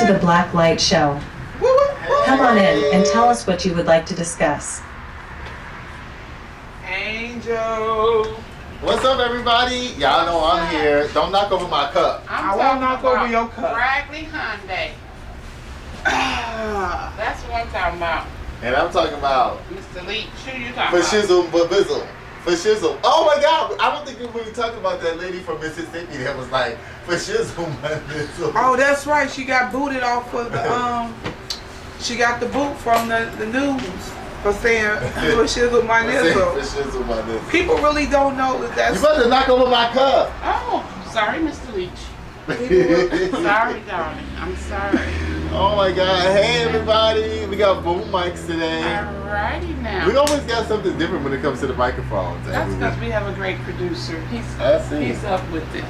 to the Black Light Show. Come on in and tell us what you would like to discuss. Angel. What's up, everybody? Y'all know I'm here. Don't knock over my cup. I won't knock over your cup. Bradley Hyundai. That's what I'm talking about. And I'm talking about Mr. Leach, who you talking for about? shizzle, but bizzle. For shizzle. Oh my God! I don't think we were talking about that lady from Mississippi that was like, for shizzle, but bizzle. Oh, that's right. She got booted off of the She got the boot from the news for saying for shizzle my For nizzle. shizzle, my nizzle. People really don't know that that's. You better knock over my cup. Oh, sorry, Mr. Leach. Sorry, darling. I'm sorry. Oh my God! Hey, everybody! We got boom mics today. Alrighty now. We always got something different when it comes to the microphones. That's because we have a great producer. I see. He's up with it.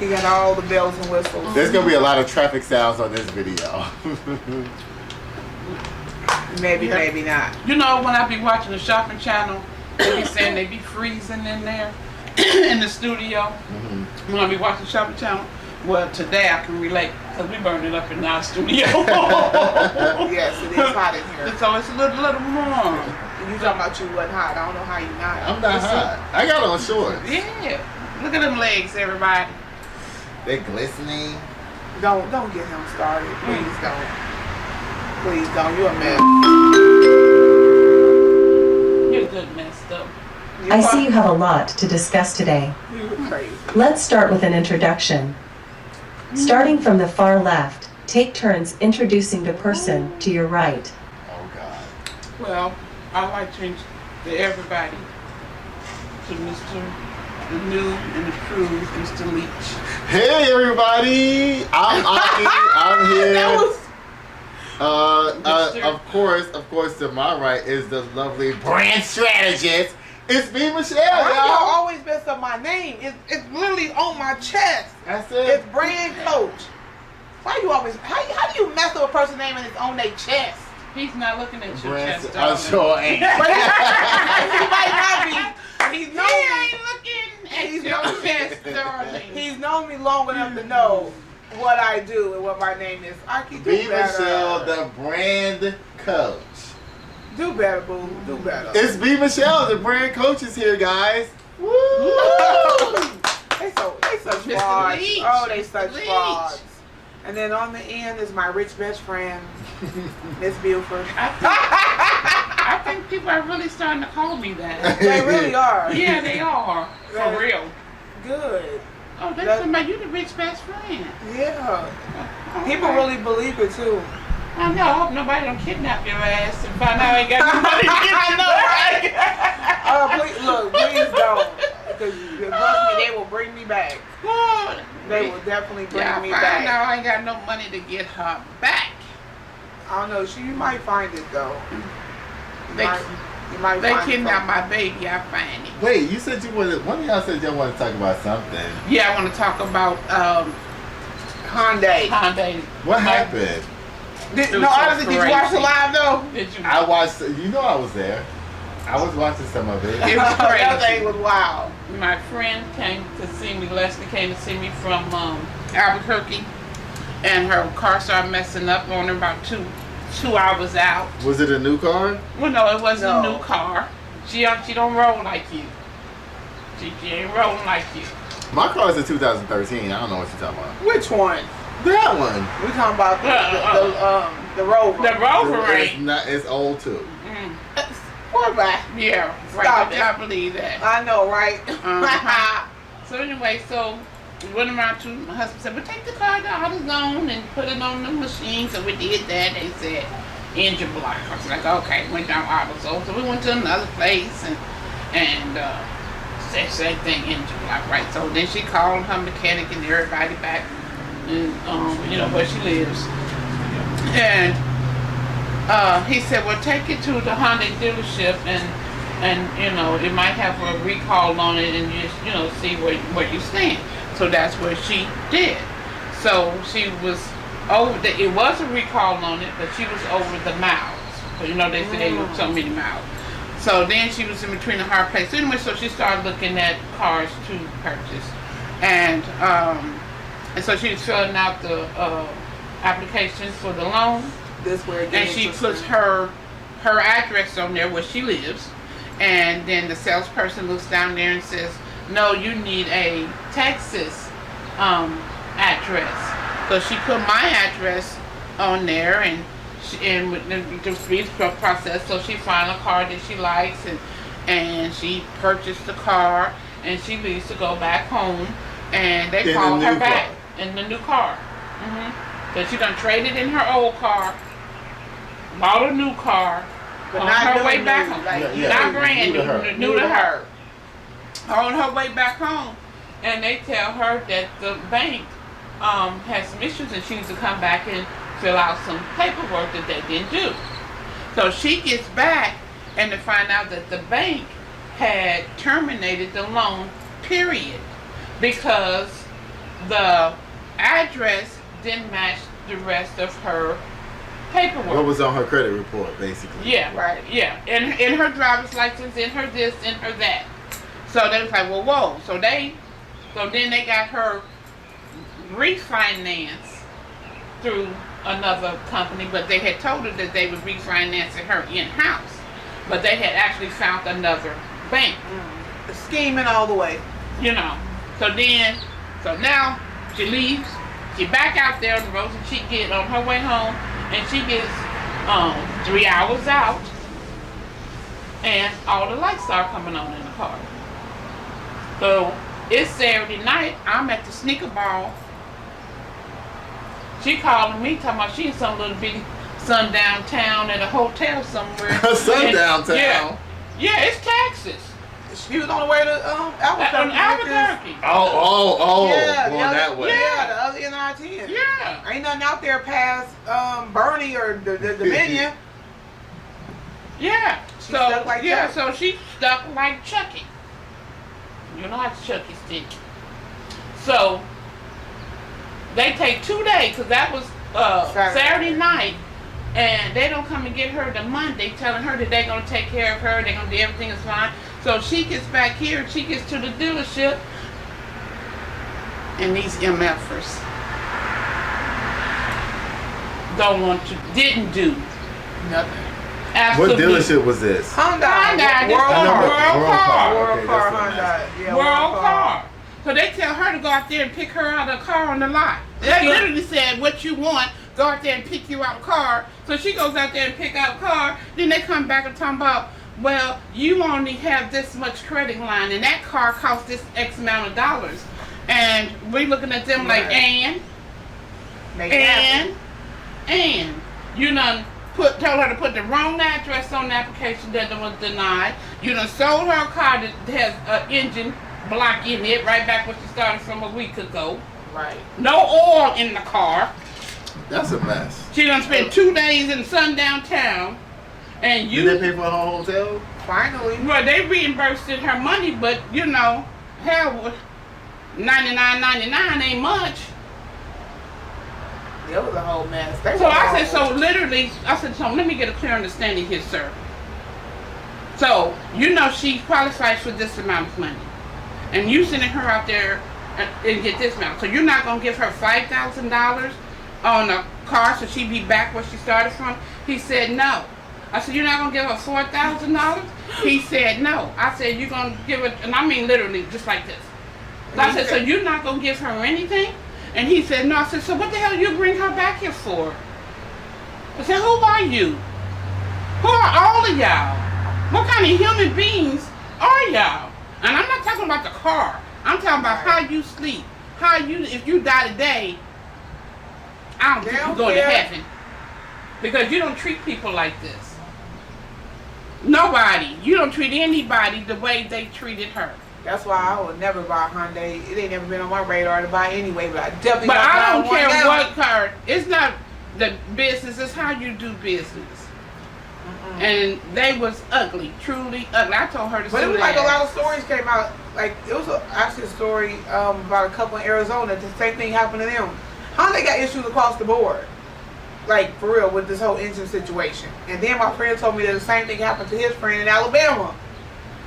He got all the bells and whistles. There's gonna be a lot of traffic sounds on this video. Maybe, maybe not. You know, when I be watching the shopping channel, they be saying they be freezing in there in the studio. When I be watching the shopping channel. Well, today I can relate because we burned it up in our studio. Yes, it is hot in here. So it's a little warm. You talking about you wasn't hot. I don't know how you not. I'm not hot. I got on shorts. Yeah. Look at them legs, everybody. They're glistening. Don't get him started. Please don't. Please don't. You're a mess. You're a good mess, though. I see you have a lot to discuss today. You're crazy. Let's start with an introduction. Starting from the far left, take turns introducing the person to your right. Oh God. Well, I'd like to introduce everybody to Mr. the new and improved Mr. Leach. Hey everybody! I'm Aki. I'm here. Of course, to my right is the lovely brand strategist. It's me, Michelle, Why y'all y'all. always mess up my name? It's literally on my chest. That's It's it. brand coach. Why you always? How do you mess up a person's name and it's on their chest? He's not looking at your Brand. chest, I darling. sure ain't. He might not be. He's He known me. ain't looking at your chest, darling. He's known me long enough to know what I do and what my name is. Aki, do Be better. Michelle, the brand coach. Do better, boo. Do better. It's B Michelle, the brand coach is here, guys. Woo! They such Mr. frauds. Leach. Oh, they such Leach. frauds. And then on the end is my rich best friend, Miss Buford. I think people are really starting to call me that. They really are. Yeah, they are. Yeah. For real. Good. Oh, they're talking about you the rich best friend. Yeah. Oh, People okay. really believe it too. I know. I hope nobody don't kidnap your ass and find out I ain't got no money to get I know, right? Please don't. Because trust me, they will bring me back. Good. They will definitely bring Yeah, me find back. out I ain't got no money to get her back. I don't know. You might find it though. They, You might they find kidnapped something. my baby. I find it. Wait, you said you wanted. One of y'all said y'all want to talk about something. Yeah, I want to talk about Hyundai. Hyundai. What happened? It No, was so honestly, did you watch it crazy. live though? Did you? I watched. You know, I was there. I was watching some of it. It was crazy. That thing was wild. My friend came to see me, Leslie came to see me from Albuquerque, and her car started messing up on her about two hours out. Was it a new car? Well, no, it wasn't No. a new car. She don't roll like you. She ain't rolling like you. My car is a 2013. I don't know what you're talking about. Which one? That one. We talking about the Rover. The Rover It's ain't. not. It's old too. Poor guy. Yeah, Stop right. it. I believe that. I know, right? Uh-huh. So anyway, we went around to my husband said, "Well, take the car to AutoZone and put it on the machine." So we did that. They said engine block. I was like, okay. Went down AutoZone. So we went to another place and said same thing, engine block, right? So then she called her mechanic and everybody back, and where she lives, and he said, well, take it to the Hyundai dealership and it might have a recall on it and just see where you stand. So that's what she did. So she was it was a recall on it, but she was over the miles. So they said they were so many miles. So then she was in between a hard place. Anyway, so she started looking at cars to purchase. And so she was filling out the application for the loan, This where it and gets she interesting. puts her address on there where she lives, and then the salesperson looks down there and says, "No, you need a Texas address." So she put my address on there, and with the speed process, so she found a car that she likes, and she purchased the car, and she leaves to go back home, and they In call the her new back car. in the new car. So she done traded in her old car, bought a new car, But on not her new, way new, back home. like, Yeah, Not brand new to her. new to her. On her way back home, and they tell her that the bank has some issues and she needs to come back and fill out some paperwork that they didn't do. So she gets back and to find out that the bank had terminated the loan, period, because the address didn't match the rest of her paperwork. What was on her credit report, basically? Yeah, Right. Yeah, in her driver's license, in her this, in her that. So they was like, well, whoa. So then they got her refinance through another company, but they had told her that they would refinance it her in-house. But they had actually found another bank, Scheming all the way. you know. So now she leaves. She back out there on the road, and she get on her way home, and she gets 3 hours out, and all the lights start coming on in the car. So it's Saturday night. I'm at the sneaker ball. She calling me, talking about she in some little bitty sundown town at a hotel somewhere. Sundown town? Yeah, it's Texas. She was on the way to Albuquerque. On Albuquerque. Oh, Yeah, going the other, that way. Yeah, the other NI-10. Yeah. Ain't nothing out there past Bernie or the Dominion. Yeah. She stuck like Chucky. So she stuck like Chucky. You know how Chucky stick. So they take 2 days, because that was Saturday night, and they don't come and get her the Monday, telling her that they're gonna take care of her, they're gonna do everything is fine. So she gets back here, she gets to the dealership, and these MFers didn't do Nothing. What absolutely. dealership was this? Honda. Hyundai, World that's Car. World Car. World Okay, Car that's what I'm Hyundai. Yeah, World Car. So they tell her to go out there and pick her out a car on the lot. They literally said, what you want, go out there and pick you out a car. So she goes out there and pick out a car. Then they come back and talk about, well, you only have this much credit line, and that car costs this X amount of dollars. And we looking at them like, Right. and you done told her to put the wrong address on the application that was denied. You done sold her a car that has an engine block in it, right back where she started from a week ago. Right. No oil in the car. That's a mess. She done spent 2 days in sundown town, and Did they pay for her hotel? Finally. well, they reimbursed it her money, but you know, hell, $99.99 ain't much. It was a whole mess. They So were I said, all- so literally, I said, so let me get a clear understanding here, sir. So, you know she qualifies for this amount of money. And you sending her out there and get this amount. So you're not going to give her $5,000 on a car so she be back where she started from? He said, no. I said, you're not going to give her $4,000? He said, no. I said, you're going to give her, and I mean literally just like this. So I said, so you're not going to give her anything? And he said, no. I said, so what the hell you bring her back here for? I said, who are you? Who are all of y'all? What kind of human beings are y'all? And I'm not talking about the car. I'm talking about how you sleep. If you die today, I don't think They you don't go to care. heaven. Because you don't treat people like this. Nobody. You don't treat anybody the way they treated her. That's why I would never buy a Hyundai. It ain't never been on my radar to buy anyway, but I definitely But gonna I buy don't one care now. what car. It's not the business. It's how you do business. And they was ugly, truly ugly. I told her to But it sue was like a their lot ass. of stories came out. Like it was actually a story about a couple in Arizona. The same thing happened to them. Hyundai got issues across the board, like for real with this whole engine situation. And then my friend told me that the same thing happened to his friend in Alabama.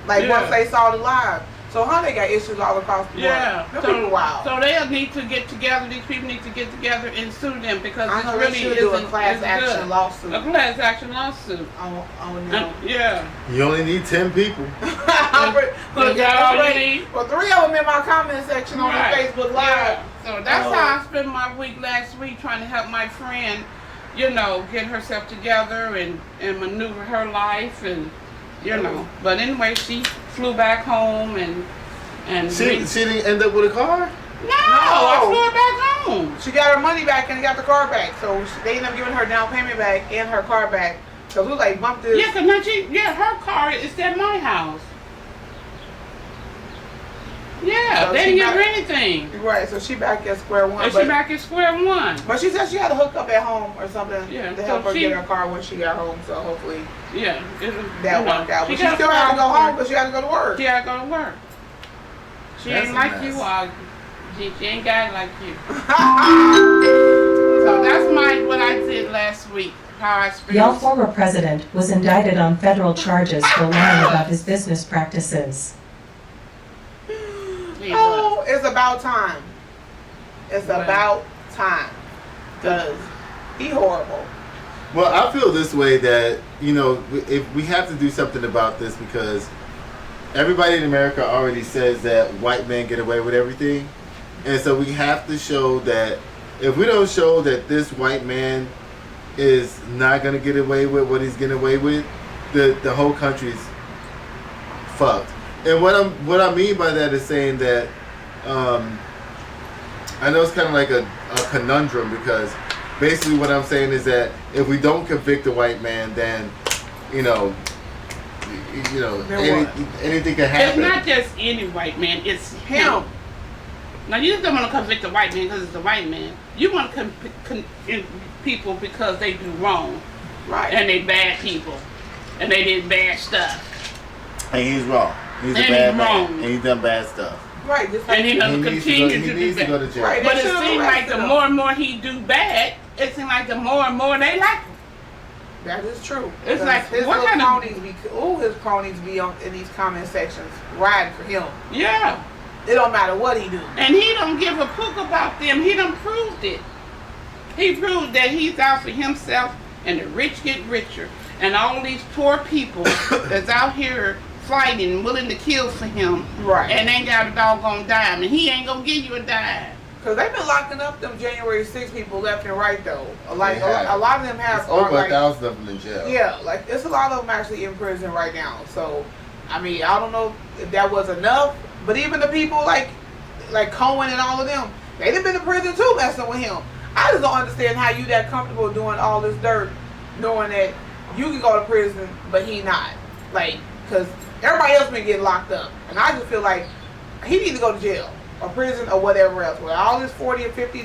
Like Yeah. once they saw the live. So how they got issues all across the board? Yeah. Them people wild. So they need to get together. These people need to get together and sue them because I it know really they should do a isn't class it's action good. lawsuit. A class action lawsuit. On them. Yeah. You only need 10 people. Is that all you need? Well, 3 of them in my comment section on Right. Facebook Live. Yeah. So that's how I spent my week last week trying to help my friend, get herself together and maneuver her life and But anyway, she flew back home and She didn't end up with a car? No, I flew her back home. She got her money back and got the car back. So they ended up giving her down payment back and her car back. So we was like, bump this. Yeah, 'cause now her car is at my house. Yeah, So they she didn't give her back- anything. Right, so she back at square one. And she back at square one. But she said she had to hook up at home or something Yeah, to help so her she- get her car when she got home. So hopefully Yeah. that worked out. But she got a still had to go car. home because she had to go to work. She had to go to work. She That's ain't a like mess. you, she ain't got it like you. So that's what I did last week. How I spent. Y'all former president was indicted on federal charges for lying about his business practices. Oh, it's about time. It's Right. about time. Because he horrible. Well, I feel this way that, if we have to do something about this because everybody in America already says that white men get away with everything. And so we have to show that if we don't show that this white man is not going to get away with what he's getting away with, the whole country's fucked. And what I mean by that is saying that I know it's kind of like a conundrum because basically what I'm saying is that if we don't convict a white man, then anything can It's happen. not just any white man, it's him. Now you just don't want to convict a white man because it's a white man. You want to convict people because they do wrong. Right. And they bad people. And they did bad stuff. And he's wrong. He's a And bad he's man. wrong. And he's done bad stuff. Right. Just like And he doesn't continue to he do needs to go bad. to jail. Right. But They it should've seems like arrested the him. more and more he do bad, it seems like the more and more they like him. That is true. It's like, his what little kind of- cronies his cronies be in these comment sections riding for him. Yeah. It don't matter what he do. And he don't give a pook about them. He done proved it. He proved that he's out for himself and the rich get richer. And all these poor people that's out here fighting, willing to kill for him. Right. And ain't got a doggone dime. And he ain't gonna give you a dime. Because they've been locking up them January 6 people left and right though. Like They have. a lot of them have It's over like, 1,000 of them in jail. yeah, like it's a lot of them actually in prison right now. So I mean, I don't know if that was enough, but even the people like Cohen and all of them, they've been in prison too messing with him. I just don't understand how you that comfortable doing all this dirt, knowing that you can go to prison, but he not. Like, because everybody else been getting locked up, and I just feel like he needs to go to jail or prison or whatever else. With all his 40 or 50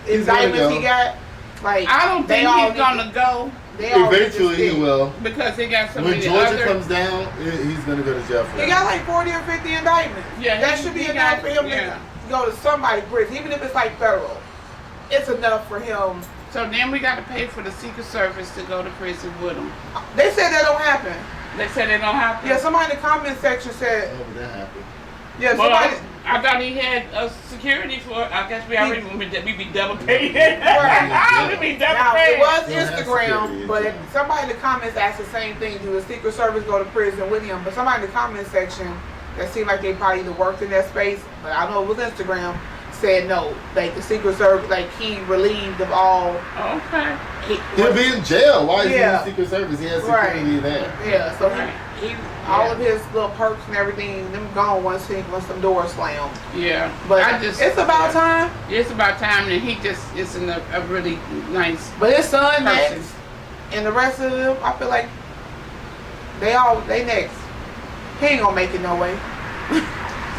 He's gonna indictments he go. got, like I don't they think all he's need gonna go They all need to Eventually he stick. will. because he got so When many Georgia other. comes down, he's going to go to jail for He that. got like 40 or 50 indictments. Yeah, that he- should be he enough got- for him yeah. to go to somebody's prison, even if it's like federal. It's enough for him. So then we got to pay for the Secret Service to go to prison with him. They said that don't happen. They said they don't have to. Yeah, somebody in the comment section said, Oh, but that happened. yeah, Well, somebody. I thought he had a security for. I guess we already we be double paid. Right. We be double Now, it paid. was Don't have Instagram, security, but yeah. somebody in the comments asked the same thing. Do the Secret Service go to prison with him? But somebody in the comment section that seemed like they probably either worked in that space, but I know it was Instagram, said no. Like the Secret Service, like he relieved of all. Okay. He'll be in jail. Why is Yeah. he in the Secret Service? He has Right. security there. Yeah, so Right. he all of his little perks and everything, them gone once some doors slam. Yeah. But I just, it's about time. It's about time that he just is in a really nice But his son person. next, and the rest of them, I feel like they next. He ain't gonna make it no way.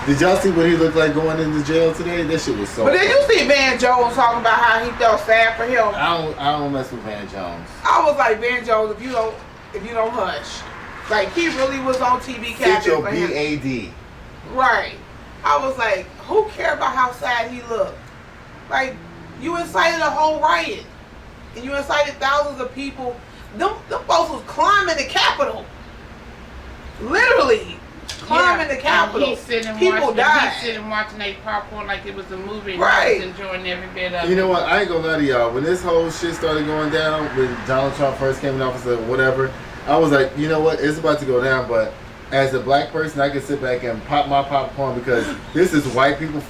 Did y'all see what he looked like going into jail today? That shit was so. But then you see Van Jones talking about how he felt sad for him. I don't mess with Van Jones. I was like, Van Jones, if you don't hush, like he really was on TV capping for him. C-O-B-A-D. Right. I was like, who cared about how sad he looked? Like, you incited a whole riot. And you incited thousands of people. Them folks was climbing the Capitol. Literally. climbing the Capitol. He's sitting People watching, died. He's sitting watching a popcorn like it was a movie. And Right. He was enjoying every bit of it. You know what? I ain't gonna lie to y'all. When this whole shit started going down, when Donald Trump first came in office or whatever, I was like, you know what? It's about to go down, but as a black person, I can sit back and pop my popcorn because this is white people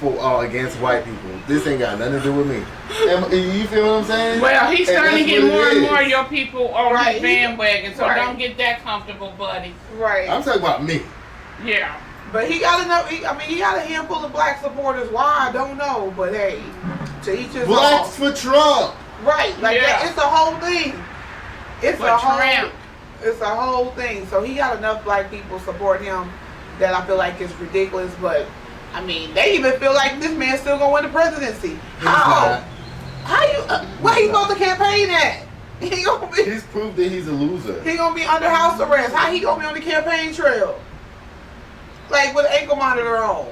against white people. This ain't got nothing to do with me. And you feel what I'm saying? Well, he's And starting to that's get what it more and is. more of your people on Right. his bandwagon, so Right. don't get that comfortable, buddy. Right. I'm talking about me. Yeah. But he got enough. He got a handful of black supporters. Why? I don't know. But hey, to each his Blacks own. for Trump. Right. Like Yeah. that. It's a whole thing. It's For a whole. Trump. It's a whole thing. So he got enough black people support him that I feel like it's ridiculous. But I mean, they even feel like this man's still gonna win the presidency. How? How you? Where he supposed to campaign at? He gonna be. He's proved that he's a loser. He gonna be under house arrest. How he gonna be on the campaign trail? Like with an ankle monitor on.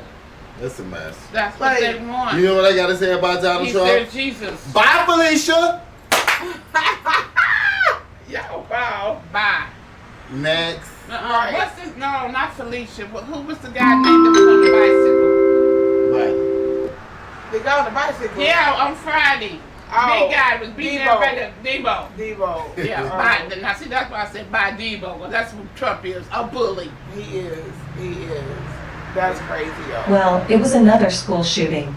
That's a mess. That's what Like, they want. You know what I gotta say about Donald He Trump? said Jesus. Bye, Felicia. Yo, wow. Bye. Next. Right. What's this? No, not Felicia. Who was the guy named that was on the bicycle? Bye. The guy on the bicycle. Yeah, on Friday. Oh, Big guy was beating Debo. everybody. Debo. Debo. Yeah, Oh. Now see, that's why I said by Debo. Well, that's what Trump is, a bully. He is. He is. That's crazy, yo. Well, it was another school shooting.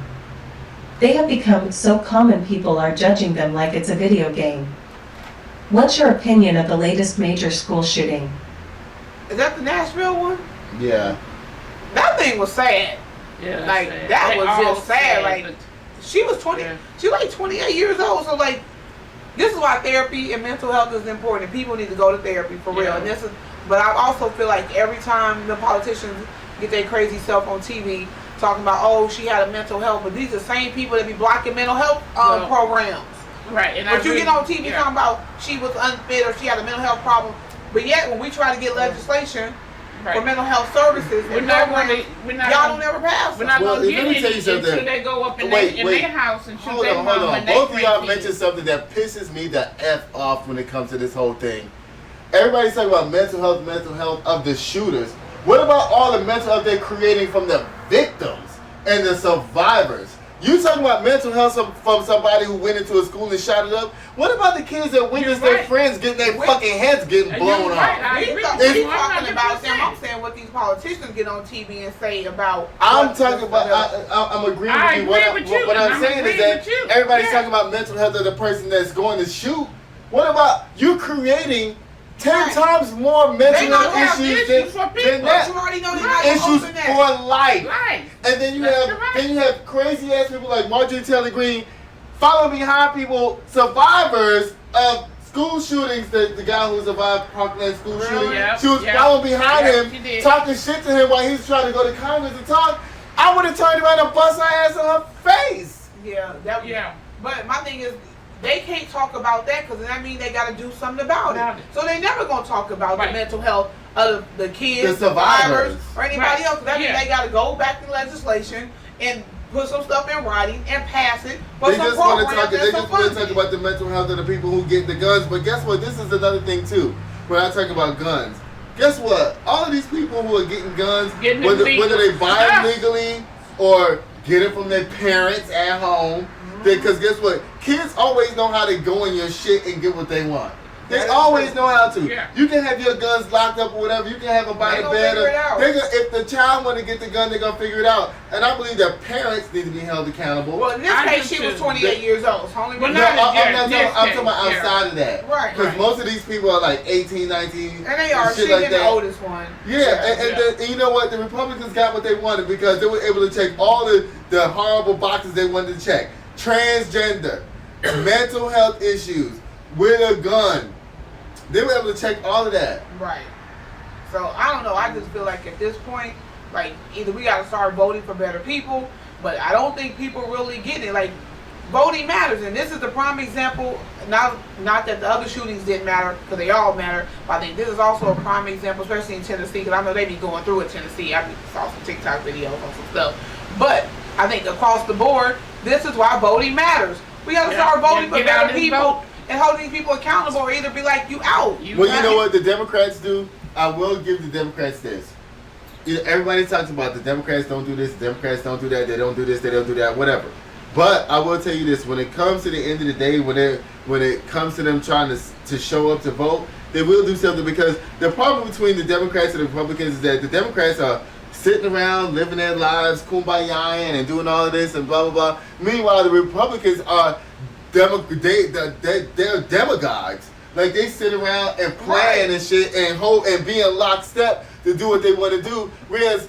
They have become so common people are judging them like it's a video game. What's your opinion of the latest major school shooting? Is that the Nashville one? Yeah. That thing was sad. Yeah, Like, sad. that They was all just sad, like, but- She was 20. Yeah. She was like 28 years old. So like, this is why therapy and mental health is important. People need to go to therapy for real. Yeah. And this is. But I also feel like every time the politicians get their crazy self on TV talking about, oh, she had a mental health, but these are the same people that be blocking mental health Well, programs. right, and But you agree. get on TV Yeah. talking about she was unfit or she had a mental health problem. But yet when we try to get legislation for Right. mental health services, We're and not programs, going to. We're not. y'all gonna- don't ever pass We're them. not Well, going to let get me tell you it something. until they go up in Wait, their house and shoot Hold their on, mom hold on. and they Both of y'all grandkids. mentioned something that pisses me the F off when it comes to this whole thing. Everybody's talking about mental health of the shooters. What about all the mental health they're creating from the victims and the survivors? You talking about mental health from somebody who went into a school and shot it up? What about the kids that witnessed You're their right. friends getting their Wait. fucking heads getting And blown you're off? right. I We agree talk- with we you talking about them. 100%. I'm saying what these politicians get on TV and say about. I'm what- talking about. I'm agreeing I with you. agree with you, What and I'm I'm saying is agreeing that with you. everybody's Yeah. talking about mental health of the person that's going to shoot. What about you creating 10 Right. times more mental They don't health have issues issues for than people. But that? you already know they're Right. not gonna Issues open that. for life. Right. And then you That's have correct. then you have crazy ass people like Marjorie Taylor Greene following behind people, survivors of school shootings. The guy who survived Parkland school Really? shooting, Yep, she was yep. following behind Yep, she him, did. talking shit to him while he was trying to go to Congress and talk. I would have turned around and bust her ass in her face. Yeah, that. Yeah. But my thing is, they can't talk about that because that means they got to do something about About it. it. So they never gonna talk about Right. the mental health of the kids, The survivors. or anybody Right. else. That means Yeah. they got to go back to legislation and put some stuff in writing and pass it. They some just want to programs talk. They and some just want to talk funding. about the mental health of the people who get the guns. But guess what? This is another thing too. When I talk about guns, guess what? All of these people who are getting guns, Getting it whether legal. they buy Ah. them legally or get it from their parents at home, because guess what? Kids always know how to go in your shit and get what they want. They That is always true. know how to. Yeah. You can have your guns locked up or whatever. You can have them by They the gonna bed. figure it out. If the child want to get the gun, they're gonna figure it out. And I believe that parents need to be held accountable. Well, in this I case, do she was too. 28 years old. So only Well, No, not I'm not in talking, this I'm talking about case, yeah. outside of that. Right. Because Right. most of these people are like 18, 19. and they are. shit She's like the that. oldest one. Yeah, and Yeah. and you know what? The Republicans got what they wanted because they were able to check all the horrible boxes they wanted to check. Transgender, mental health issues, with a gun. They were able to check all of that. Right. So I don't know. I just feel like at this point, like either we got to start voting for better people, but I don't think people really get it. Like voting matters, and this is the prime example. Not that the other shootings didn't matter because they all matter, but I think this is also a prime example, especially in Tennessee, because I know they be going through it. Tennessee, I saw some TikTok videos on some stuff, but I think across the board, this is why voting matters. We got to Yeah. start voting Yeah, for get out better and people vote. and holding these people accountable, or either be like, you out. Well, you know what the Democrats do? I will give the Democrats this. everybody talks about the Democrats don't do this, the Democrats don't do that, they don't do this, they don't do that, whatever. But I will tell you this: when it comes to the end of the day, when it comes to them trying to show up to vote, they will do something, because the problem between the Democrats and the Republicans is that the Democrats are sitting around living their lives, kumbayaing and doing all of this and blah blah blah. Meanwhile, the Republicans are they're demagogues. Like, they sit around and plan Right. and shit and hold and be in lockstep to do what they want to do. Whereas,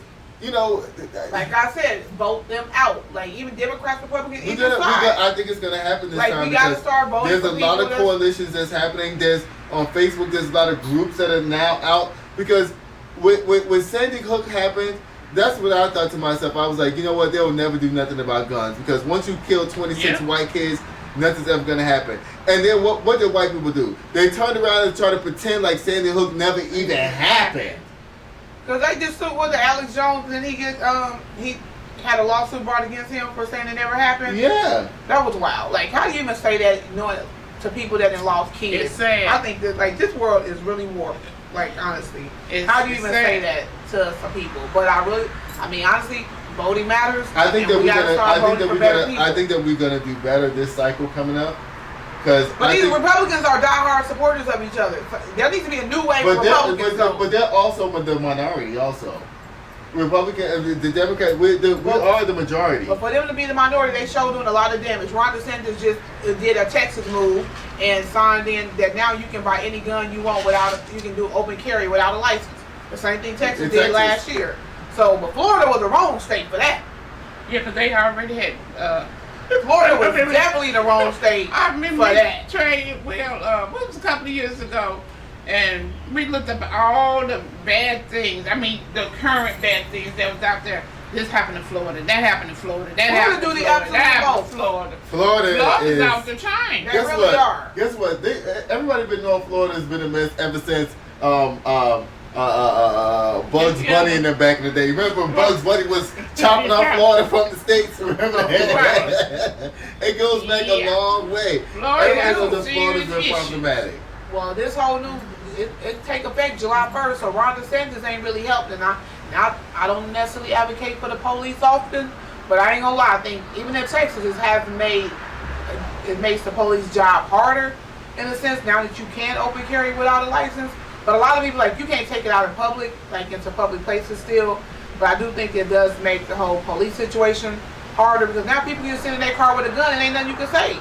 Like I said, vote them out. Like, even Democrats, Republicans, either side. I think it's gonna happen this Like, time. we gotta because start voting there's for a lot people of that's- coalitions that's happening. There's on Facebook. There's a lot of groups that are now out, because when Sandy Hook happened, that's what I thought to myself. I was like, you know what? They'll never do nothing about guns, because once you kill 26 Yeah. white kids, nothing's ever gonna happen. And then what did white people do? They turned around and tried to pretend like Sandy Hook never even happened. Because they just took what the Alex Jones, and he had a lawsuit brought against him for saying it never happened. Yeah. That was wild. Like, how do you even say that, knowing to people that done lost kids? It's sad. I think that, like, this world is really warped. Like, honestly, how do you even sad. say that to some people? But honestly, voting matters. I think and that we gotta start voting for better people. I think that we're gonna do better this cycle coming up, because But these Republicans are diehard supporters of each other. There needs to be a new wave of Republicans. but they're also the minority. Also, Republican, the Democrat, we are the majority. But for them to be the minority, they showed doing a lot of damage. Ron DeSantis just did a Texas move and signed in that now you can buy any gun you want you can do open carry without a license. The same thing Texas In did Texas. last year. So, but Florida was the wrong state for that. Yeah, because they already had. Florida was I remember- definitely the wrong state I for remember that. trade. What was a couple of years ago, and we looked up all the bad things. I mean, the current bad things that was out there. This happened in Florida. That happened in Florida. That Florida happened do in the Florida. absolute That happened in most. Florida. Florida is. Florida's out the chain. They Guess really what? are. Guess what? Everybody been knowing Florida's been a mess ever since Bugs Yeah. Bunny in there back in the day. Remember when Bugs Bunny was chopping off Florida from the states? Remember that? Right. It goes back a Yeah. long way. Florida Everybody has knows some that Florida's been serious issues. problematic. Well, this whole new it take effect July 1st, so Ron DeSantis ain't really helped. And I don't necessarily advocate for the police often, but I ain't gonna lie. I think even in Texas, it makes the police job harder in a sense now that you can open carry without a license. But a lot of people like you can't take it out in public, like into public places still. But I do think it does make the whole police situation harder because now people can sit in their car with a gun and ain't nothing you can say.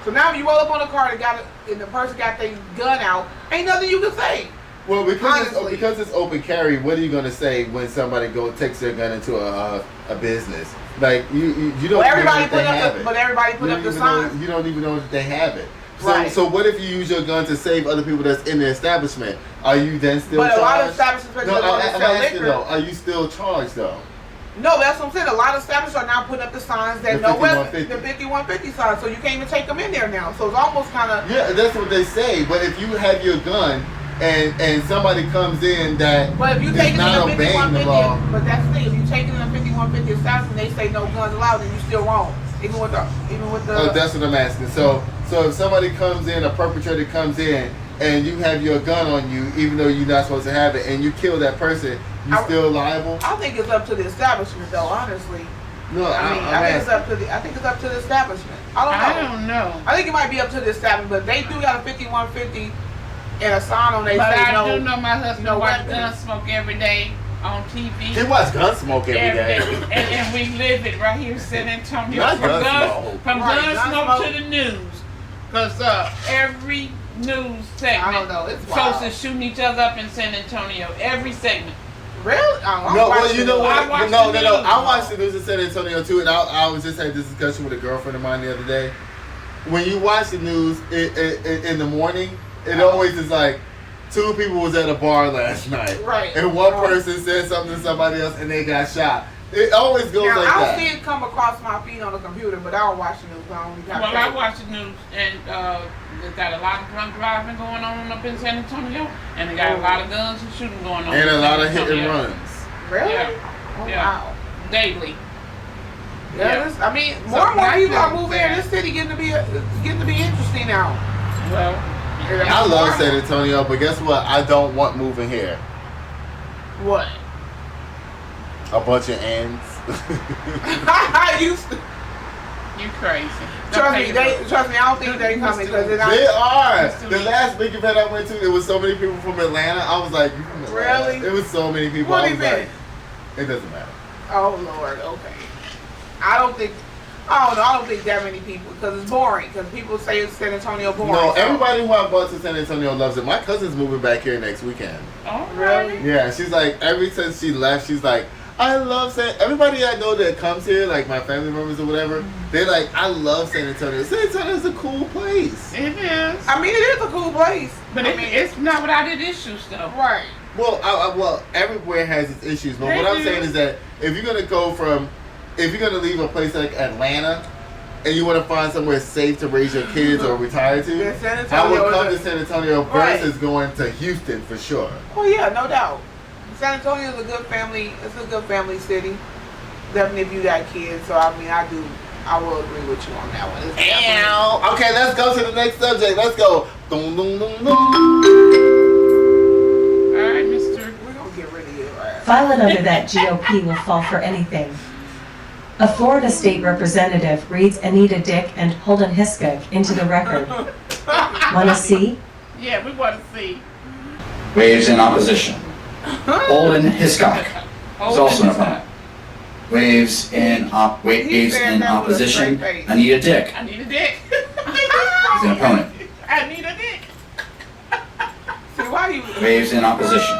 So now if you roll up on a car and the person got their gun out, ain't nothing you can say. Well, Honestly. because it's open carry, what are you gonna say when somebody takes their gun into a business? Like you don't. Well, everybody even know that they have it. everybody put You up don't the even know- signs. You don't even know that they have it. So, Right. so what if you use your gun to save other people that's in the establishment? Are you then still But charged? a lot of establishments, No, especially the ones that I'm sell asking liquor. though. Are you still charged though? No, that's what I'm saying. A lot of establishments are now putting up the signs that The no weapons, 5150. the 5150 signs, so you can't even take them in there now. So it's almost kind of Yeah, that's what they say. But if you have your gun and somebody comes in that But if you is take it in not the obeying the law, 5150, but that's the thing. If you take it in the 5150 establishment, they say no guns allowed, then you still wrong. Even with the. oh, that's what I'm asking. So if somebody comes in, a perpetrator comes in, and you have your gun on you, even though you're not supposed to have it, and you kill that person, you still liable? I think it's up to the establishment, though. Honestly, No, I mean, I'm I think it's asking. up to the. I think it's up to the establishment. I I don't know. I think it might be up to the establishment, but they do got a 5150 and a sign on they But say I no. do know my husband no watch weapons. Gunsmoke every day on TV. He watch Gunsmoke every day. And we live it right here in San Antonio. Not From Gunsmoke. From Right, Gunsmoke Gunsmoke. to the news. Because every news segment, I don't know, it's folks wild. is shooting each other up in San Antonio. Every segment. Really? Oh, I'm No, well, watching you know it. what? I watch No. the news. I watched the news in San Antonio too, and I was just had this discussion with a girlfriend of mine the other day. When you watch the news in the morning, it always is like 2 people was at a bar last night, Right. and one Right. person said something to somebody else, and they got shot. It always goes Now, like I'll that. see it come across my feed on the computer, but I don't watch the news. I only got Well, I cable. watch the news, and they got a lot of drunk driving going on up in San Antonio, and they got a lot of guns and shooting going on. And in a San lot of hit and Antonio. runs. Really? Yeah. Oh, Yeah. wow. Daily. Yeah, Yeah. I mean, So more and more that's people are what I'm moving in. saying. This city getting to be interesting now. Well, I love San Antonio, but guess what? I don't want moving here. What? A bunch of ends. I used to. You crazy. Trust me, I don't think they coming because They are. The last big event I went to, there was so many people from Atlanta. I was like, you from Atlanta? Really? It was so many people. What I was event? like, it doesn't matter. Oh Lord, okay. I don't think that many people because it's boring. Because people say it's San Antonio boring. No, so- everybody who I've bought to San Antonio loves it. My cousin's moving back here next weekend. Oh, Really? Yeah, she's like, ever since she left, she's like, I love everybody I know that comes here, like my family members or whatever, they're like, I love San Antonio. San Antonio's a cool place. It is. I mean, it is a cool place. But I mean, it's not without its issues, though. right. Well, well, everywhere has its issues, but They what I'm do. saying is that if you're gonna leave a place like Atlanta, and you want to find somewhere safe to raise your kids or retire to, Yeah, San I Antonio would come is to San Antonio Right. versus going to Houston for sure. Oh yeah, no doubt. San Antonio is a good family. It's a good family city. Definitely if you got kids. So I mean, I will agree with you on that one. It's definitely- Ow. Okay, let's go to the next subject. Let's go. Dum, dum, dum, dum. All right, mister. We're gonna get rid of you, right? Filing under that GOP will fall for anything. A Florida state representative reads Anita Dick and Holden Hiskok into the record. Wanna see? Yeah, we want to see. Waves in opposition. Holden Hiscock is also an opponent. Waves in opposition. Anita Dick I need a dick. is an opponent. I need a dick. See why you? Waves in opposition.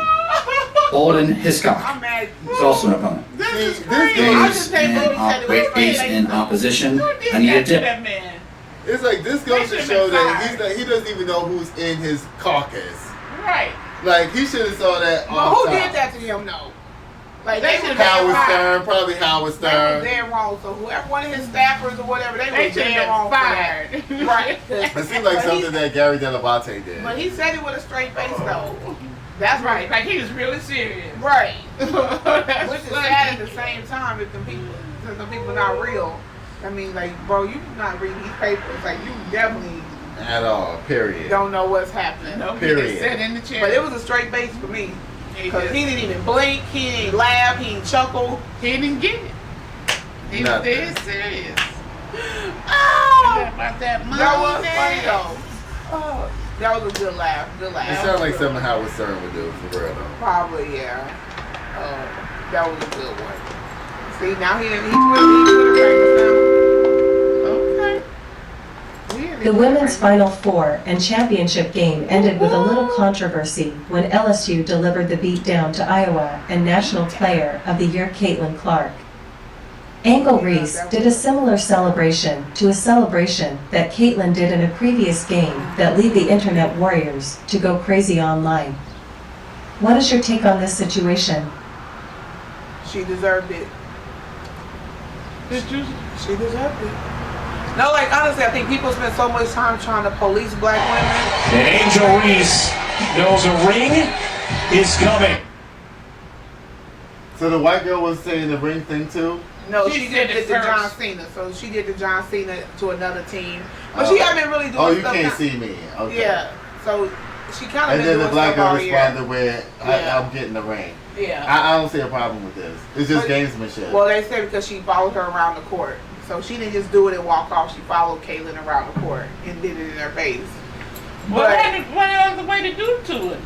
Holden Hiscock I'm mad. is also an opponent. This is See, this crazy. game- I Waves just think when he said it was waves crazy. in opposition. Who did Anita that to Dick. that man? It's like this goes They to should've show been that fired. he doesn't even know who's in his caucus. Right. Like he should have saw that. But off who top. did that to him? No. Like They they should've should Howard have Stern, probably Howard They was Stern. dead wrong. So whoever one of his staffers or whatever, they They was should dead have wrong been for that. fired. Right. It seemed like something that Gary Delabate did. But he said it with a straight face though. That's Right. right. Like he was really serious. Right. That's Which is funny. sad at the same time if the people not real. I mean, like, bro, you not reading these papers. Like, you definitely At all. Period. don't know what's happening. No, he Period. just sat in the chair. But it was a straight face for me. He Because just- he didn't even blink, he didn't laugh, he didn't chuckle. He didn't get it. He was Nothing. dead serious. Oh! About that money. That was funny though. Oh, that was a good laugh. Good laugh. It sounded like something Howard Stern would do for real though. Probably, yeah. That was a good one. See, now he's Okay. The women's Final Four and championship game ended with a little controversy when LSU delivered the beatdown to Iowa and National Player of the Year Caitlin Clark. Angle Reese did a similar celebration to a celebration that Caitlin did in a previous game that lead the internet warriors to go crazy online. What is your take on this situation? She deserved it. Did you? She deserved it. No, like honestly, I think people spend so much time trying to police black women. And Angel Reese knows a ring is coming. So the white girl was saying the ring thing too? No, She she did did it the John first. Cena. So she did the John Cena to another team. But she had been really doing Oh, you stuff can't now- see me. Okay. Yeah. So she kind of And been then doing the black stuff girl all year. responded with, Yeah. I'm getting the ring. Yeah. I don't see a problem with this. It's just But- gamesmanship. Well, they said because she followed her around the court. So she didn't just do it and walk off. She followed Caitlyn around the court and did it in her face. What But other way to do to it?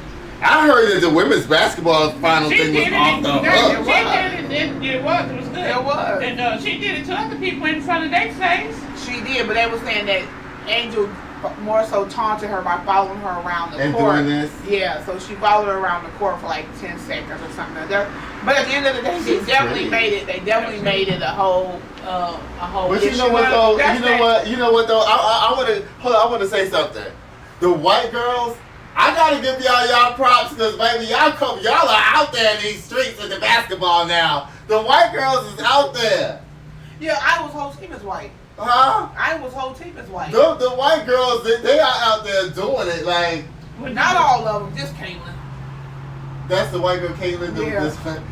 I heard that the women's basketball final She thing was did it. off the She hook. did it. It was good. It was. And she did it to other people in front of their face. she did, but they were saying that Angel more so taunted her by following her around the And court. doing this? Yeah, so she followed her around the court for like 10 seconds or something like that. But at the end of the day, they She's definitely pretty. made it. They definitely made it a whole But you issue. know what though? That's You know what though? I want to hold on. I want to say something. The white girls, I gotta give y'all props because baby, y'all are out there in these streets with the basketball now. The white girls is out there, Yeah, Iowa's whole team is white. huh? Iowa's whole team is white. The white girls, they are out there doing it. Like Not all of them, just Caitlyn. that's the white girl, Caitlyn.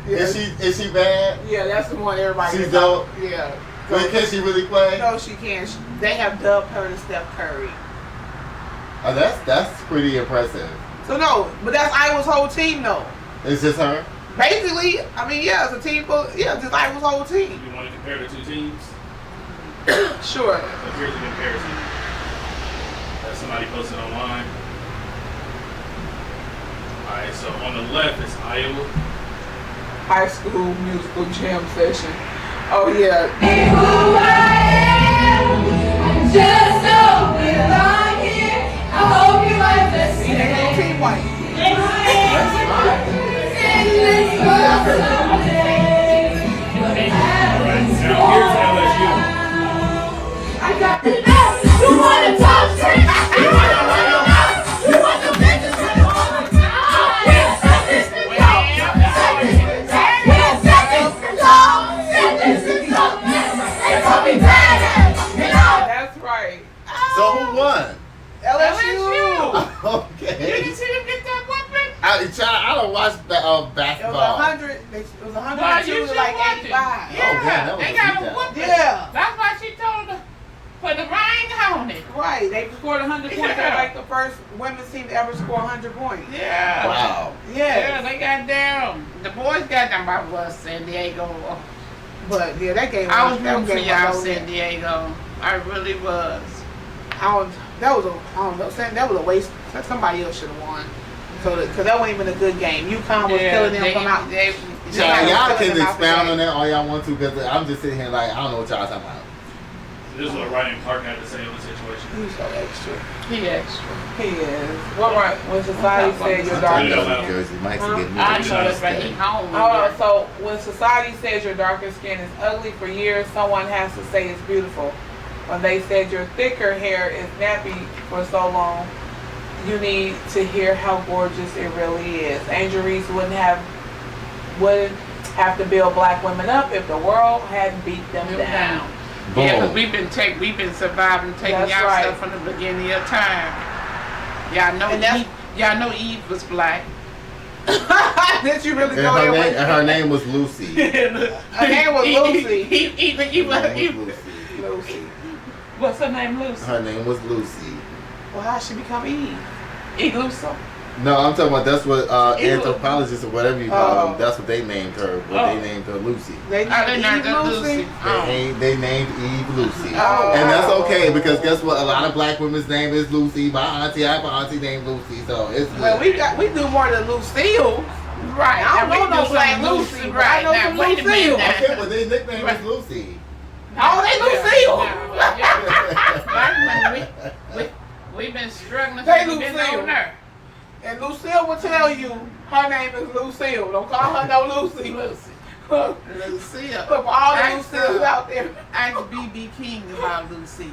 Yeah. Is she bad? Yeah, that's the one everybody. She's is dope? talking- Yeah. Wait, can she really play? No, she can't. They have dubbed her the Steph Curry. Oh, that's pretty impressive. So no, but that's Iowa's whole team though. It's just her. basically, I mean, yeah, it's a team full. Yeah, just like it was a whole team. You want to compare the two teams? Sure. So here's a comparison that somebody posted online. Alright, so on the left is Iowa. High school musical jam session. Oh yeah. Just know we're right here. I hope you See, they understand. go team white. Alright, now here's LSU. I got the best. You want to talk shit? You want to run your mouth? You want the bitches to the all the time? We're seconds to go. We're seconds to go. Seconds to go. They call me badass. You know? That's right. So who won? LSU. Okay. You didn't see them get that weapon? I don't watch It was basketball. 100. It was Well, 102 you to should like watch it. 85. Yeah, damn, that was they a got a beatdown. whooping. Yeah. That's why she told her, put the ring on it. Right. They scored 100 points. Yeah. They're like the first women's team to ever score 100 points. Yeah. Wow. Yeah. Yeah, they got down. The boys got down by was San Diego. But yeah, that game. I was that rooting for game y'all, was San Diego. I really was. that was a, I don't know, that was a waste. Somebody else should have won. So, because that wasn't even a good game. UConn was killing them from out. Y'all can expound on that all y'all want to, because I'm just sitting here like, I don't know what y'all talking about. This is what Ryan Clark had to say on the situation. He's so extra. He extra. He is. What right? When society said you're dark Yeah. skinned. Jersey Mike's Huh? getting I me. know that's right. He home. So when society says your darker skin is ugly for years, someone has to say it's beautiful. When they said your thicker hair is nappy for so long, you need to hear how gorgeous it really is. Angel Reese wouldn't have to build black women up if the world hadn't beat them down. Yeah, Boom. because we've been surviving, taking That's y'all right. stuff from the beginning of time. Y'all know And that's- Eve. Y'all know Eve was black. Did you really And go there with her name was Lucy. Her name was Lucy. He Her name was was. Lucy. Lucy. What's her name, Lucy? Her name was Lucy. Well, how she become Eve? Elusa. No, I'm talking about that's what Ew. anthropologists or whatever you call Oh. them. That's what they named her. They named her Lucy. They I didn't know Eve that Lucy. Lucy. Oh. They named Eve Lucy. Oh. And that's okay, because guess what? A lot of black women's name is Lucy. My auntie, I have an auntie named Lucy, so it's good. Well, we do more than Lucille. Right. I don't now we know no do black some Lucy, but I Right. know Now, some wait a Lucille. minute. now. Okay, but their nickname is Lucy. Oh, they Lucille. We've been struggling They since we've been Lucille. on her. And Lucille will tell you her name is Lucille. Don't call her no Lucy. Lucy. Look, Lucille. for all the Ask, Lucilles out there. Ask B.B. King about Lucy.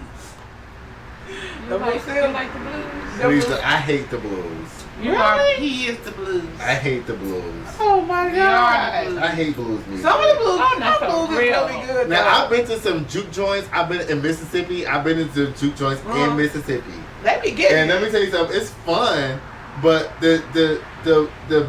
The Lucille. like the blues? Please, I hate the blues. You are. He is the blues. I hate the blues. Oh my You are the God. blues. I hate blues music. Some of the blues, Oh, that's some so blues is real. really good. Now, though. I've been to some juke joints. I've been in Mississippi. I've been into juke joints in Mississippi. They be getting And let it. me tell you something. It's fun, but the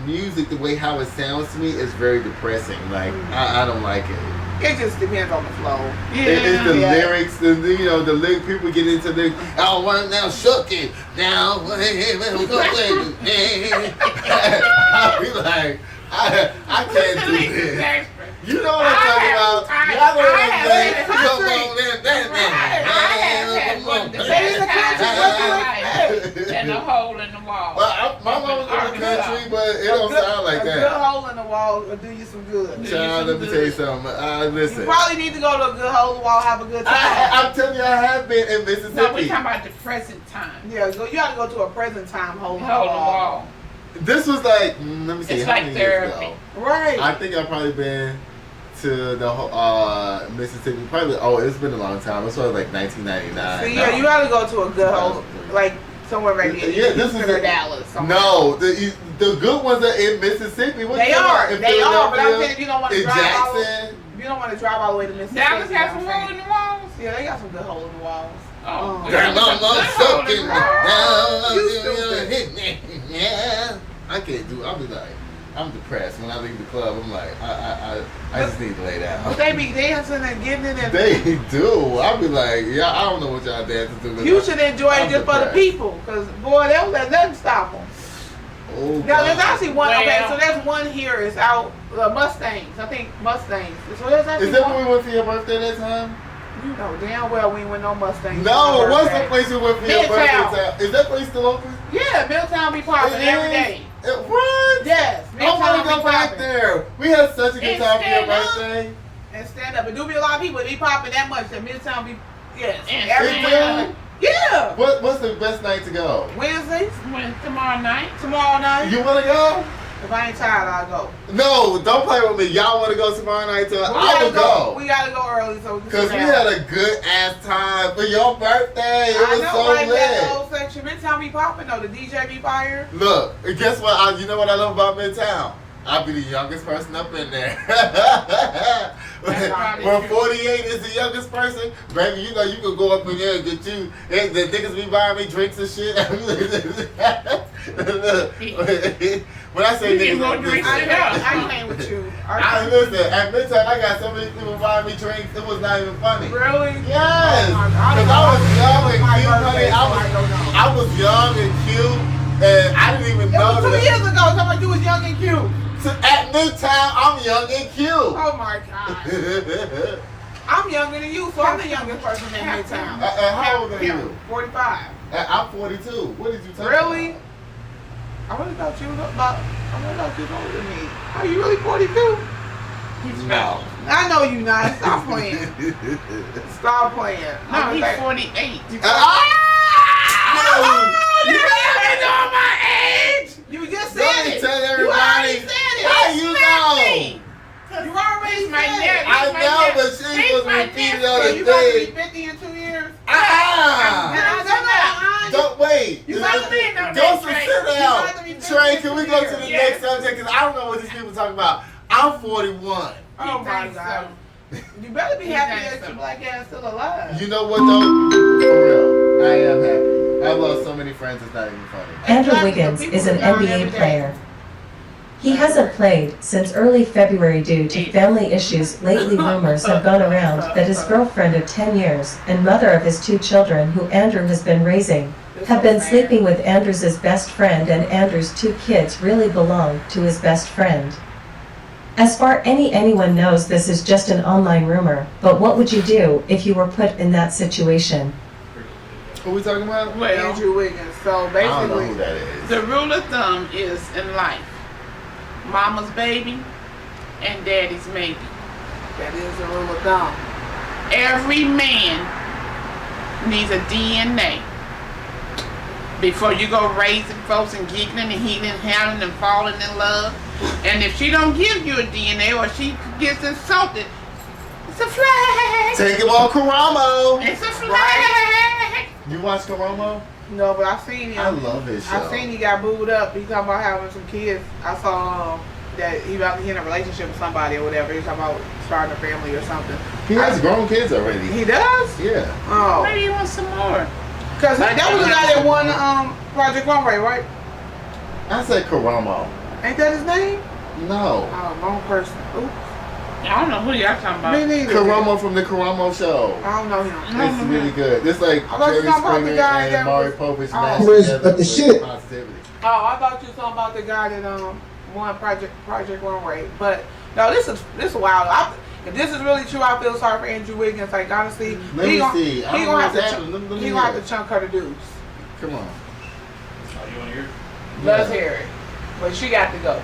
music, the way how it sounds to me, is very depressing. Like I don't like it. It just depends on the flow. It's the Yeah. lyrics, the lyric. People get into the I want now shook it now. I'll be like, I can't do this. You know what I'm talking about? Y'all know what I'm saying? Come on, And a hole in the wall. Well, my mom was in the country, but it don't sound like A good that. hole in the wall will do you some good. Child, let me tell you something. You Listen, probably need to go to a good hole in the wall, have a good time. I'm telling you, I have been in No, we're Mississippi. talking about the present time. Yeah, you gotta go to a present time hole in the Hole in the wall. wall. This was like, let me see, It's how like many years therapy. ago? Right. I think I've probably been to the Mississippi. Probably, it's been a long time. It's probably like 1999. See, yeah, you gotta go to a good hole, like somewhere maybe in Yeah, this Houston is or a- Dallas. somewhere. No, the good ones are in Mississippi. What They you talking are, about? In they are, but I'm Philadelphia, saying if you don't want to in drive all the, Jackson. you don't want to drive all the way to Mississippi. Dallas you has know some what I'm hole in saying? the walls. Yeah, they got some good hole in the walls. Oh, Girl, I'm sucking down. You stupid. Yeah, I can't do. I'll be like, I'm depressed when I leave the club. I'm like, I just need to lay down. But they be dancing and getting it, and They do. I'll be like, yeah, I don't know what y'all dancing to. you should enjoy it I'm just for the depressed. people, because boy, they don't let nothing stop them. Oh, Yeah, there's God. actually one. Okay, Well- so there's one here. It's out. Mustangs. I think Mustangs. So there's actually Is that one. where we went for your birthday that time? You know damn well we ain't with no Mustangs. No, for my what's birthday. the place we went for your birthday Midtown. time? Is that place still open? Yeah, Milltown be popping every day. What? Yes, I want Milltown to go be back popping. there. We had such a good And time for your stand up. birthday. And stand up. It do be a lot of people. It be popping that much. That Midtown be yes. And Every stand day. Yeah. What's the best night to go? Wednesdays, When tomorrow night. tomorrow night. You want to go? If I ain't tired, I'll go. No, don't play with me. Y'all want to go tomorrow night? We I gotta will go. We gotta go early so we can Because sit we down. had a good ass time for your birthday. It I was know, so right? That lit. old section. Midtown be popping though. The DJ be fire. Look, and guess what? You know what I love about Midtown? I'll be the youngest person up in there. probably When true. 48 is the youngest person, baby, you know you can go up in there and get you. And the niggas be buying me drinks and shit. When I say You get niggas, more I'm drinks just- than us. I can't with you. I listen. At Midtown, I got so many people buying me drinks. It was not even funny. Really? Yes, Oh my because God. I was young and My cute, birthday, honey. so I don't know. I was young and cute, and I didn't even It know was 2 that. years ago. Somebody you was young and cute. At Midtown, I'm young and cute. Oh my God. I'm younger than you, so I'm the youngest person in Midtown. How old are you? 45. I'm 42. What did you tell Really? me? I really thought you was about. I really thought you was older than me. Are you really 42? No. I know you not. Stop playing. Stop playing. No, I'm he's like- 48. You ain't know my age. You just Let said me it. tell You everybody. already said it. How you know? You already He's my said nephew. it. I my know, nephew. but she He's was my repeating nephew. on So the you about to be thing. 50 in 2 years? Don't wait. You about to be in that Joseph, Trey. sit You down. about to be 50 Trey, can we go to the Yeah. next subject? Because I don't know what these people talking about. I'm 41. Oh He my thinks God. so. You better be He happy thinks that so. your black ass still alive. You know what though? For real, I am happy. I lost so many friends. It's not even funny. Andrew Exactly, Wiggins people is an die every NBA day. player. He hasn't played since early February due to family issues. Lately, rumors have gone around that his girlfriend of 10 years and mother of his 2 children, who Andrew has been raising, have been sleeping with Andrew's best friend, and Andrew's 2 kids really belong to his best friend. As far anyone knows, this is just an online rumor, but what would you do if you were put in that situation? Who we talking about? Well, Andrew Wiggins. So I don't know who basically, that is. the rule of thumb is in life, mama's baby and daddy's maybe. that is a rule of thumb. Every man needs a DNA before you go raising folks and giggling and healing and howling and falling in love. And if she don't give you a DNA or she gets insulted, it's a flag. Take him on Karamo. It's a flag. You watch Karamo? No, but I seen him. I love his show. I seen he got booed up. He talking about having some kids. I saw that he about to get in a relationship with somebody or whatever. He talking about starting a family or something. He has grown kids already. He does? Yeah. Oh. Maybe you want some more. Because that was the guy that won Project Runway, right? I said Karamo. Ain't that his name? No. Oh, wrong person. Oops. I don't know who y'all talking about. Me neither. Karamo from the Karamo show. I don't know him. It's really good. It's like I thought you Jerry were talking about the Springer guy and that Maury was- Povich Oh. mashed Chris, together but the with shit- positivity. Oh, I thought you were talking about the guy that won Project Runway. But no, this is wild. If this is really true, I feel sorry for Andrew Wiggins. Like honestly, Let me see. I He don't know gonna have what's to. happening. Let me He gonna have hear. to chunk her to deuce. Come on. Oh, you want to hear? Let's hear it. But she got to go.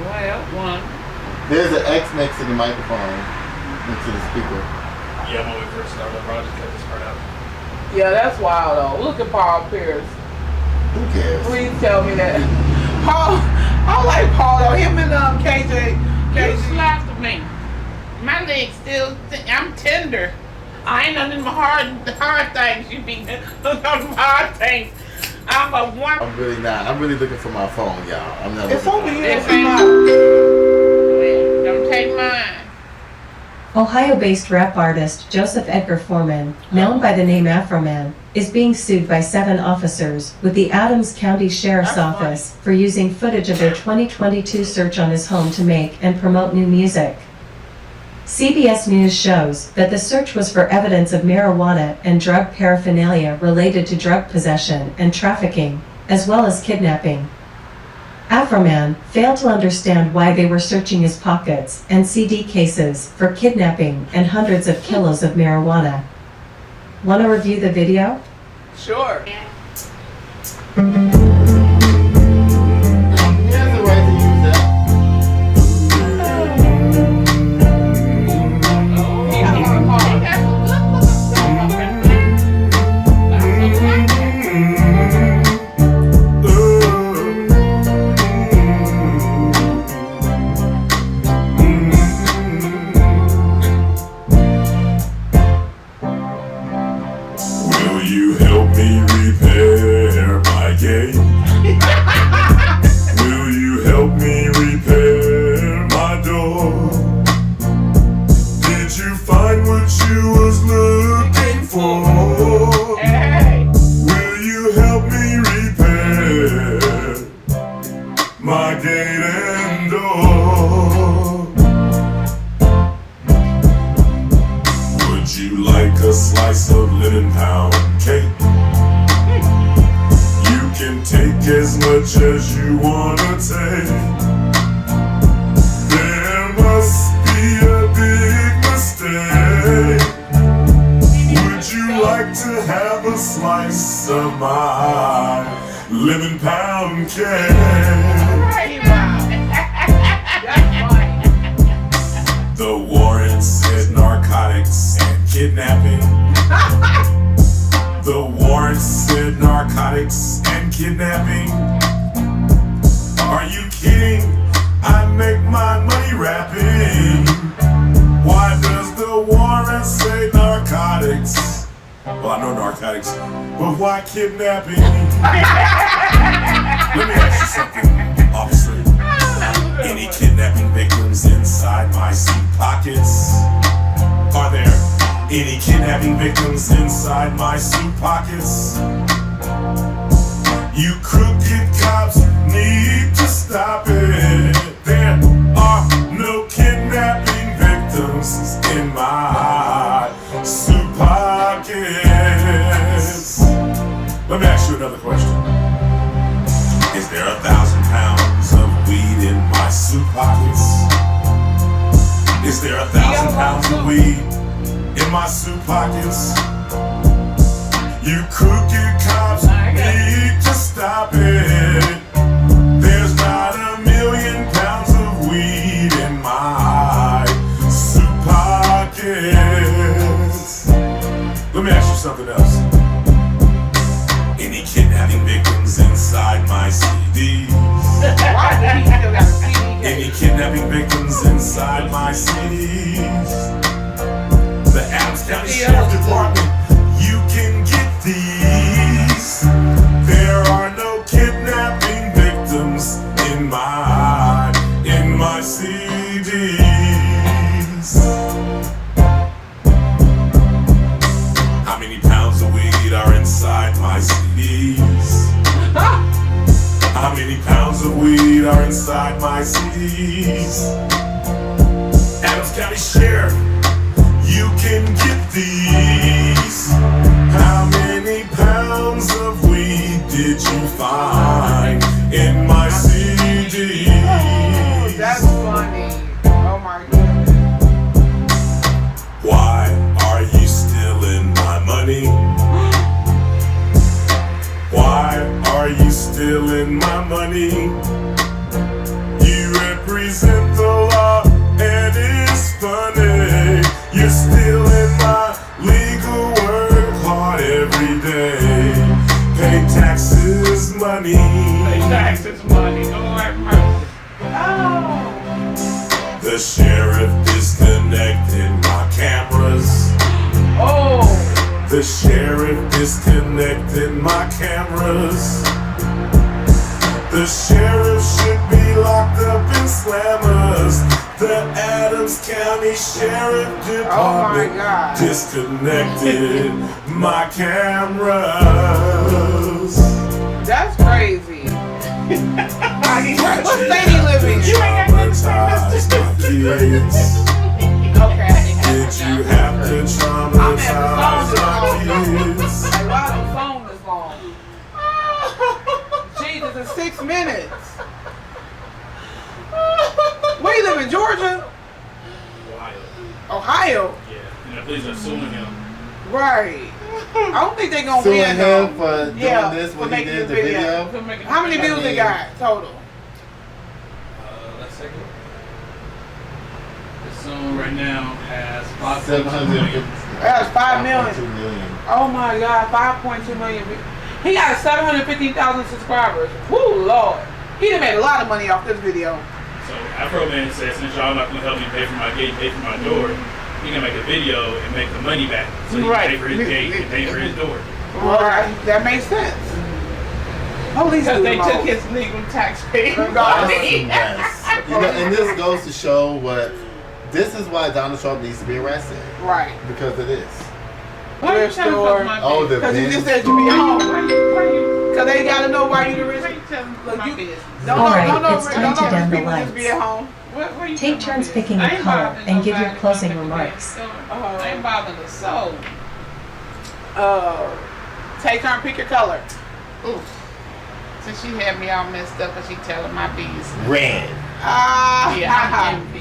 Well, one. There's an X next to the microphone, next to the speaker. Yeah, when we first started the project, cut this part out. Yeah, that's wild though. Look at Paul Pierce. Who cares? Please tell me that. Paul, I like Paul though. Him and KJ. You slapped me. My legs still, I'm tender. I ain't on them hard things. You be on them hard things. I'm a one. I'm really not. I'm really looking for my phone, y'all. I'm not It's looking over for here. This ain't- Don't take mine. Ohio-based rap artist Joseph Edgar Foreman, known by the name Afroman, is being sued by 7 officers with the Adams County Sheriff's Office for using footage of their 2022 search on his home to make and promote new music. CBS News shows that the search was for evidence of marijuana and drug paraphernalia related to drug possession and trafficking, as well as kidnapping. Afroman failed to understand why they were searching his pockets and CD cases for kidnapping and hundreds of kilos of marijuana. Want to review the video? Sure. He has the right to use that. Will you help me repair my game? Will you help me repair my door? Did you find what you was looking for? Will you help me repair my gate and door? Would you like a slice of lemon pound cake? You can take as much as you wanna take. There must be a big mistake. Would you like to have a slice of my lemon pound cake? The warrant said narcotics and kidnapping. The warrant said narcotics and kidnapping. Are you kidding? I make my money rapping. Why does the warrant say narcotics? Well, I know narcotics, but why kidnapping? Let me ask you something, officer. Any kidnapping victims inside my suit pockets? Are there any kidnapping victims inside my suit pockets? You crooked cops need to stop it. There are no kidnapping victims in my suit pockets. Let me ask you another question. Is there 1,000 pounds of weed in my suit pockets? Is there 1,000 pounds of weed in my suit pockets? You crooked cops need to stop it. There's not 1,000,000 pounds of weed in my suit pockets. Let me ask you something else. Any kidnapping victims inside my CDs? Any kidnapping victims inside my CDs? The Adams County Sheriff Department, you can get these. There are no kidnapping victims in my CDs. How many pounds of weed are inside my CDs? How many pounds of weed are inside my CDs? Adams County Sheriff, you can get these. How many pounds of weed did you find in my CDs? That's funny. Oh my goodness. Why are you stealing my money? Why are you stealing my money? You represent the law and it's funny. You're stealing my legal work hard every day. Pay taxes money. Taxes money. Oh, have mercy. The sheriff disconnected my cameras. Oh. The sheriff disconnected my cameras. The sheriff should be locked up in slammers. The Adams County Sheriff Department God. disconnected my cameras. That's crazy. What state he live in? Traumatize my kids. Okay. in Georgia? Ohio. Yeah, and the police are suing him. Right. I don't think they're gonna Suing win him though. for doing Yeah, this for when he making did the the video. video. How many views they got total? Let's take a look. This song right now has 5.2 750. million. That's 5 million. 2 million. Oh my God, 5.2 million. He got 750,000 subscribers. Woo, Lord. He done made a lot of money off this video. So Afro Man said, since y'all not gonna help me pay for my gate, pay for my door, he can make a video and make the money back, so he Right. can pay for his gate and pay for his door. Right. That makes sense. Police Because do they the took most. his legal taxpayer That's money. a mess. You know, and this goes to show what. This is why Donald Trump needs to be arrested, Right. because of this. Why you Thrift telling store. them my Oh, the business? Because you bin. just said you be home. Why you Because they got to know why you the rich. why you telling them my business? Don't All right, don't it's time to rich dim the people just be lights. at home. Where you Take telling my turns business? picking a I ain't color bothering and give your nobody closing if I'm remarks. at the store. I ain't bothering the soul. Take turn, pick your color. Ooh. So she had me all messed up because she telling my business. Red, Ah, Yeah, I'm envy.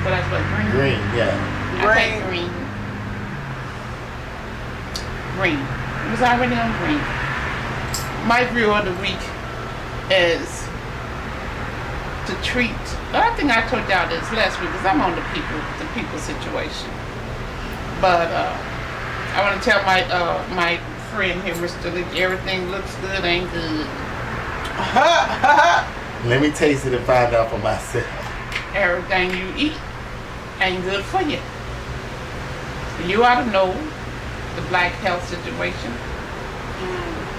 So that's what green. green, yeah. I take green. Green. It was already on green. My view of the week is to treat. I think I told y'all this last week because I'm on the people situation. But I want to tell my friend here, Mr. Lee, everything looks good, ain't good. Let me taste it and find out for myself. Everything you eat ain't good for you. You ought to know the black health situation.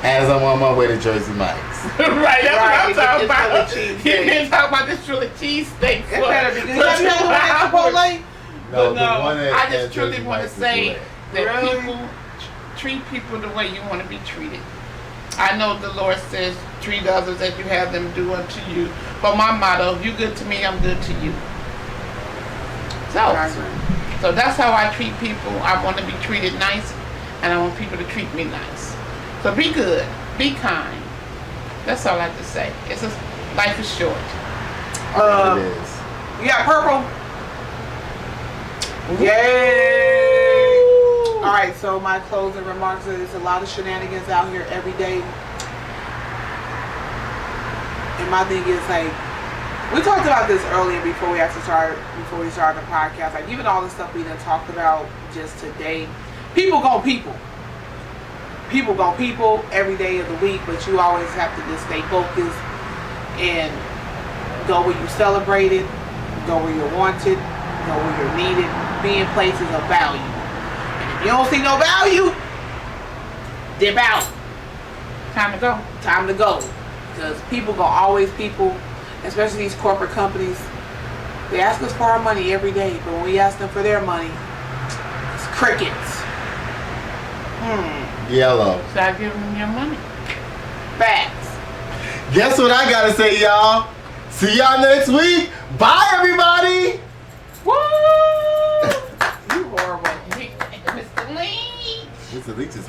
As I'm on my way to Jersey Mike's. Right, that's Right, what I'm talking it's about. Philly You cheesesteak. been talking about this Philly cheesesteak It better be good. You got the one at Chipotle? No, But the one at I just at truly Jersey want to Mike's is say good. that Really? people treat people the way you want to be treated. I know the Lord says treat others as you have them do unto you. But my motto, if you good to me, I'm good to you. So that's how I treat people. I want to be treated nice, and I want people to treat me nice. So be good, be kind. That's all I have to say. It's just, life is short. It is. You got purple? Yay! All right, so my closing remarks is a lot of shenanigans out here every day. And my thing is like, we talked about this earlier before we started the podcast. Like even all the stuff we done talked about just today, people gon' people. People gon' people every day of the week, but you always have to just stay focused and go where you're celebrated, go where you're wanted, go where you're needed, be in places of value. And if you don't see no value, dip out. Time to go. Time to go. Because people gonna always people, especially these corporate companies, they ask us for our money every day, but when we ask them for their money, it's crickets. Yellow. So I give them your money. Facts. Guess what I gotta say, y'all? See y'all next week. Bye, everybody. Woo! You horrible. Mr. Lee. Mr. Leach is